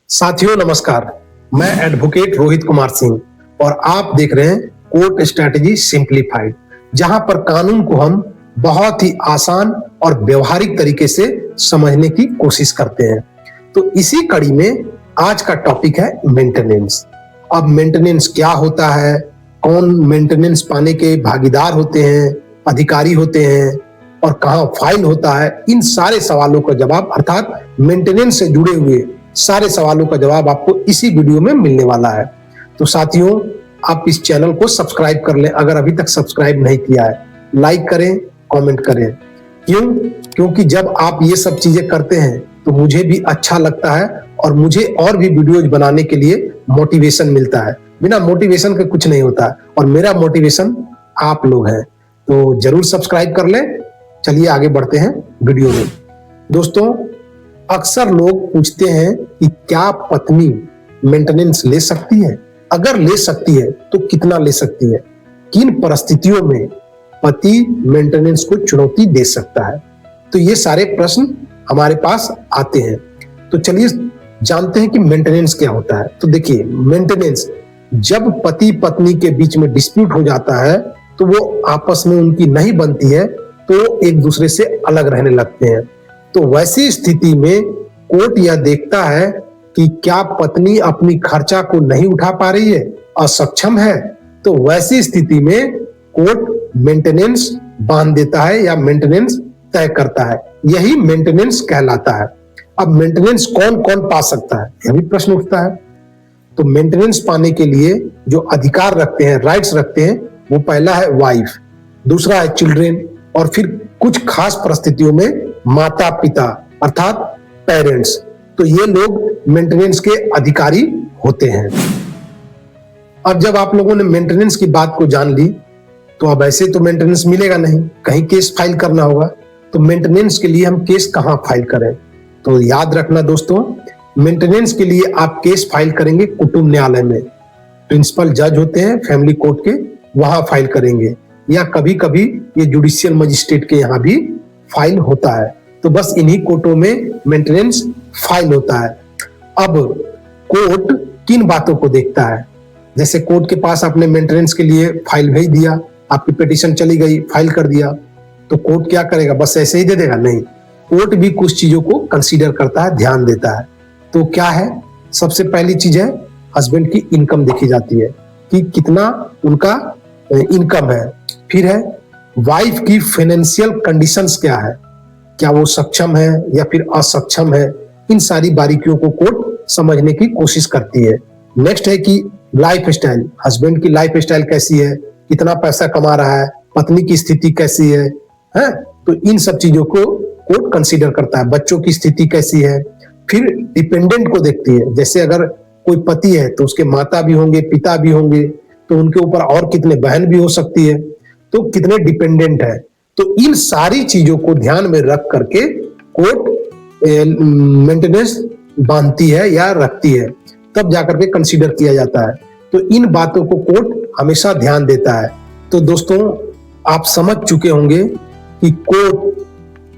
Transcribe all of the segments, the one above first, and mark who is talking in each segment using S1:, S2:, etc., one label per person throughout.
S1: साथियों नमस्कार, मैं एडवोकेट रोहित कुमार सिंह और आप देख रहे हैं कोर्ट स्ट्रैटेजी सिंप्लीफाइड, जहां पर कानून को हम बहुत ही आसान और व्यवहारिक तरीके से समझने की कोशिश करते हैं। तो इसी कड़ी में आज का टॉपिक है मेंटेनेंस। अब मेंटेनेंस क्या होता है, कौन मेंटेनेंस पाने के भागीदार होते हैं, अधिकारी होते हैं और कहां फाइल होता है, इन सारे सवालों का जवाब अर्थात मेंटेनेंस से जुड़े हुए सारे सवालों का जवाब आपको इसी वीडियो में मिलने वाला है। तो साथियों, आप इस चैनल को सब्सक्राइब कर लें अगर अभी तक सब्सक्राइब नहीं किया है, लाइक करें, कमेंट करें। क्योंकि जब आप ये सब चीजें करते हैं तो मुझे भी अच्छा लगता है और मुझे और भी वीडियोज बनाने के लिए मोटिवेशन मिलता है। बिना मोटिवेशन के कुछ नहीं होता और मेरा मोटिवेशन आप लोग हैं, तो जरूर सब्सक्राइब कर लें। चलिए आगे बढ़ते हैं वीडियो में। दोस्तों, अक्सर लोग पूछते हैं कि क्या पत्नी मेंटेनेंस ले सकती है? अगर ले सकती है तो कितना ले सकती है? किन परिस्थितियों में पति मेंटेनेंस को चुनौती दे सकता है? तो ये सारे प्रश्न हमारे पास आते हैं। तो चलिए जानते हैं कि मेंटेनेंस क्या होता है। तो देखिए, मेंटेनेंस जब पति पत्नी के बीच में डिस्प्यूट हो जाता है तो वो आपस में उनकी नहीं बनती है, तो एक दूसरे से अलग रहने लगते हैं। तो वैसी स्थिति में कोर्ट यह देखता है कि क्या पत्नी अपनी खर्चा को नहीं उठा पा रही है, असक्षम है, तो वैसी स्थिति में कोर्ट मेंटेनेंस बांध देता है या मेंटेनेंस तय करता है। यही मेंटेनेंस कहलाता है। अब मेंटेनेंस कौन कौन पा सकता है, यह भी प्रश्न उठता है। तो मेंटेनेंस पाने के लिए जो अधिकार रखते हैं, राइट्स रखते हैं, वो पहला है वाइफ, दूसरा है चिल्ड्रेन और फिर कुछ खास परिस्थितियों में माता पिता अर्थात पेरेंट्स। तो ये लोग मेंटेनेंस के अधिकारी होते हैं। अब जब आप लोगों ने मेंटेनेंस की बात को जान ली तो अब ऐसे तो मेंटेनेंस मिलेगा नहीं, कहीं केस फाइल करना होगा। तो मेंटेनेंस के लिए हम केस कहां फाइल करें? तो याद रखना दोस्तों, मेंटेनेंस के लिए आप केस फाइल करेंगे कुटुंब न्यायालय में। प्रिंसिपल जज होते हैं फैमिली कोर्ट के, वहां फाइल करेंगे, या कभी कभी ये जुडिशियल मजिस्ट्रेट के यहाँ भी फाइल होता है। तो बस इन्हीं कोर्टों में मेंटेनेंस फाइल होता है। अब कोर्ट किन बातों को देखता है? जैसे कोर्ट के पास आपने मेंटेनेंस के लिए फाइल भेज दिया, आपकी पिटीशन चली गई, फाइल कर दिया, तो कोर्ट क्या करेगा? बस ऐसे ही दे देगा? नहीं, कोर्ट भी कुछ चीजों को कंसीडर करता है, ध्यान देता है। तो क्या है? सबसे पहली चीज है हस्बैंड की इनकम देखी जाती है कि कितना उनका इनकम है। फिर है वाइफ की फाइनेंशियल कंडीशंस क्या है, क्या वो सक्षम है या फिर असक्षम है। इन सारी बारीकियों को कोर्ट समझने की कोशिश करती है। नेक्स्ट है कि लाइफ स्टाइल, हस्बैंड की लाइफ स्टाइल कैसी है, कितना पैसा कमा रहा है, पत्नी की स्थिति कैसी है, तो इन सब चीजों को कोर्ट कंसीडर करता है। बच्चों की स्थिति कैसी है। फिर डिपेंडेंट को देखती है, जैसे अगर कोई पति है तो उसके माता भी होंगे, पिता भी होंगे, तो उनके ऊपर और कितने बहन भी हो सकती है, तो कितने डिपेंडेंट है। तो इन सारी चीजों को ध्यान में रख करके कोर्ट मेंटेनेंस बांधती है या रखती है, तब जाकर के कंसीडर किया जाता है। तो इन बातों को कोर्ट हमेशा ध्यान देता है। तो दोस्तों, आप समझ चुके होंगे कि कोर्ट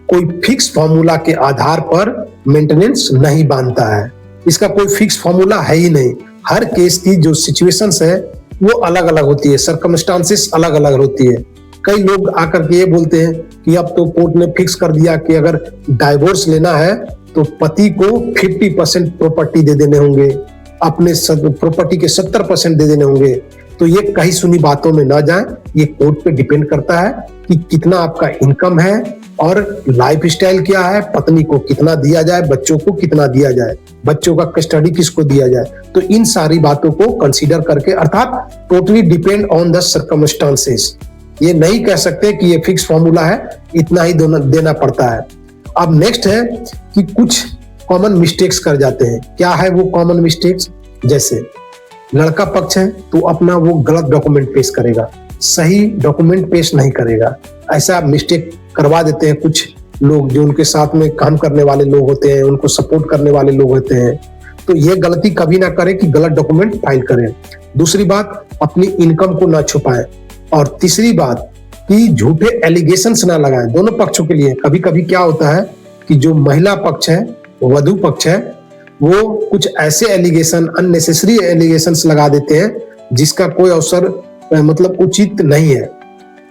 S1: कोई फिक्स फॉर्मूला के आधार पर मेंटेनेंस नहीं बांधता है। इसका कोई फिक्स फॉर्मूला है ही नहीं। हर केस की जो सिचुएशंस है वो अलग अलग होती है, सर्कमस्टांसेस अलग अलग होती है। कई लोग आकर के ये बोलते हैं कि अब तो कोर्ट ने फिक्स कर दिया कि अगर डाइवोर्स लेना है तो पति को 50% प्रॉपर्टी दे देने होंगे, अपने प्रॉपर्टी के 70% दे देने होंगे। तो ये कहीं सुनी बातों में ना जाए, ये कोर्ट पे डिपेंड करता है कि कितना आपका इनकम है और लाइफ स्टाइल क्या है, पत्नी को कितना दिया जाए, बच्चों को कितना दिया जाए, बच्चों का कस्टडी किसको दिया जाए। तो इन सारी बातों को कंसीडर करके अर्थात totally depend on the circumstances. ये नहीं कह सकते कि ये फिक्स फॉर्मूला है, इतना ही देना पड़ता है। अब नेक्स्ट है कि कुछ कॉमन मिस्टेक्स कर जाते हैं। क्या है वो कॉमन मिस्टेक्स? जैसे लड़का पक्ष है तो अपना वो गलत डॉक्यूमेंट पेश करेगा, सही डॉक्यूमेंट पेश नहीं करेगा। ऐसा मिस्टेक करवा देते हैं कुछ लोग, जो उनके साथ में काम करने वाले लोग होते हैं, उनको सपोर्ट करने वाले लोग होते हैं। तो ये गलती कभी ना करें कि गलत डॉक्यूमेंट फाइल करें। दूसरी बात, अपनी इनकम को ना छुपाएं। और तीसरी बात कि झूठे एलिगेशंस ना लगाएं दोनों पक्षों के लिए। कभी कभी क्या होता है कि जो महिला पक्ष है, वधु पक्ष है, वो कुछ ऐसे एलिगेशन, अननेसेसरी एलिगेशंस लगा देते हैं जिसका कोई अवसर मतलब उचित नहीं है।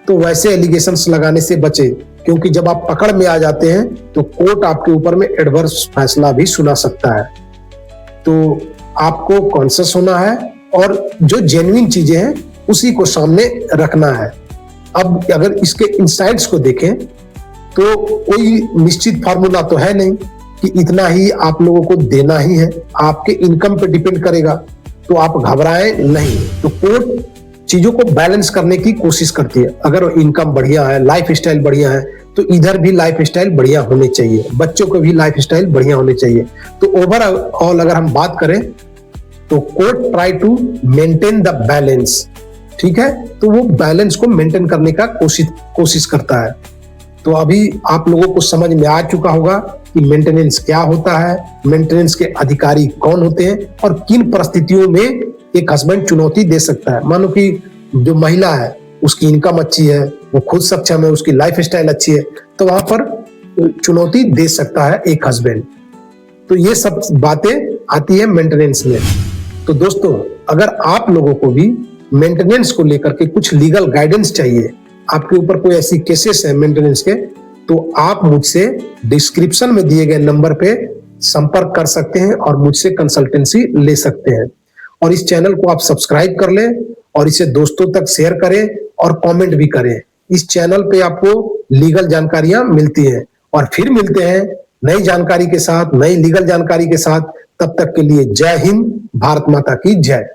S1: तो वैसे एलिगेशंस लगाने से बचे, क्योंकि जब आप पकड़ में आ जाते हैं तो कोर्ट आपके ऊपर में एडवर्स फैसला भी सुना सकता है। तो आपको कॉन्शियस होना है और जो जेन्युइन चीजें हैं उसी को सामने रखना है। अब अगर इसके इनसाइट्स को देखें तो कोई निश्चित फार्मूला तो है नहीं कि इतना ही आप लोगों को देना ही है, आपके इनकम पे डिपेंड करेगा। तो आप घबराएं नहीं। तो कोर्ट चीजों को बैलेंस करने की कोशिश करती है। अगर इनकम बढ़िया है, लाइफ स्टाइल बढ़िया है, तो इधर भी लाइफ स्टाइल बढ़िया होने चाहिए, बच्चों को भी लाइफ स्टाइल बढ़िया होने चाहिए। तो ओवरऑल अगर हम बात करें तो court try to maintain the balance, ठीक है। तो वो बैलेंस को मेंटेन करने का कोशिश करता है। तो अभी आप लोगों को समझ में आ चुका होगा कि मेंटेनेंस क्या होता है, मेंटेनेंस के अधिकारी कौन होते हैं और किन परिस्थितियों में एक हस्बैंड चुनौती दे सकता है। मानो कि जो महिला है उसकी इनकम अच्छी है, वो खुद सक्षम है, उसकी लाइफ स्टाइल अच्छी है, तो वहां पर चुनौती दे सकता है एक हस्बैंड। तो ये सब बातें आती है मेंटेनेंस में। तो दोस्तों, अगर आप लोगों को भी मेंटेनेंस को लेकर के कुछ लीगल गाइडेंस चाहिए, आपके ऊपर कोई ऐसी केसेस है मेंटेनेंस के, तो आप मुझसे डिस्क्रिप्शन में दिए गए नंबर पे संपर्क कर सकते हैं और मुझसे कंसल्टेंसी ले सकते हैं। और इस चैनल को आप सब्सक्राइब कर लें और इसे दोस्तों तक शेयर करें और कमेंट भी करें। इस चैनल पे आपको लीगल जानकारियां मिलती हैं। और फिर मिलते हैं नई जानकारी के साथ, नई लीगल जानकारी के साथ। तब तक के लिए जय हिंद, भारत माता की जय।